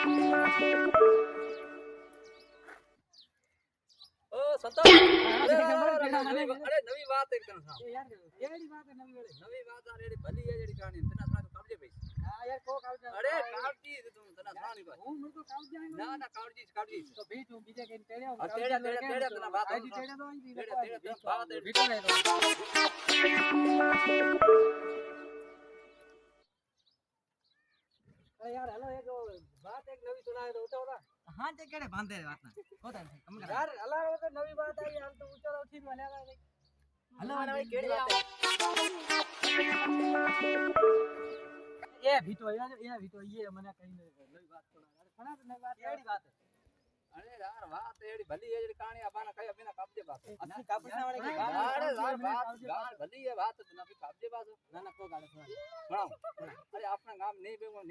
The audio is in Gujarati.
ઓ સંતોષ અરે નવી વાત એકદમ સાવ યાર કેડી વાત નવી વાત આ રેડી ભલી એ જેડી કહાની તને સારું કાવજે ભાઈ હા યાર કો કાવજા અરે કાવજી તું તને સાની વાત હું નું તો કાવજા ના ના કાવજી તો ભી તું બીજે કઈ તેડ્યા તેડા તને વાત આઈડી તેડ્યા તો આઈ તેડા વાત ભીટો નઈ તો અરે યાર હેલો એક વાત એક નવી સુનાય તો ઉઠાવરા હા તે કેડે બાંધે વાતના કોતા છે તમને યાર હલારો તો નવી વાત આવી હાલ તો ઉચારો ઉઠી મલ્યા ભાઈ હલો ભાઈ કેડી વાત એ ભીટો એ મને કઈ નવી વાત સુનાય ઘણા નવી વાત કેડી વાત અરે યાર વાત એડી ભલી એ જેડી કહાની આબાના કઈ અબીના કાપજે બાત અસલી કાપસના વાળી કે અરે યાર વાત ભલી એ વાત તને અભી કાપજે બાત ના ના કો ગાડે ભણાવ અરે આપણા ગામ નહીં બોલ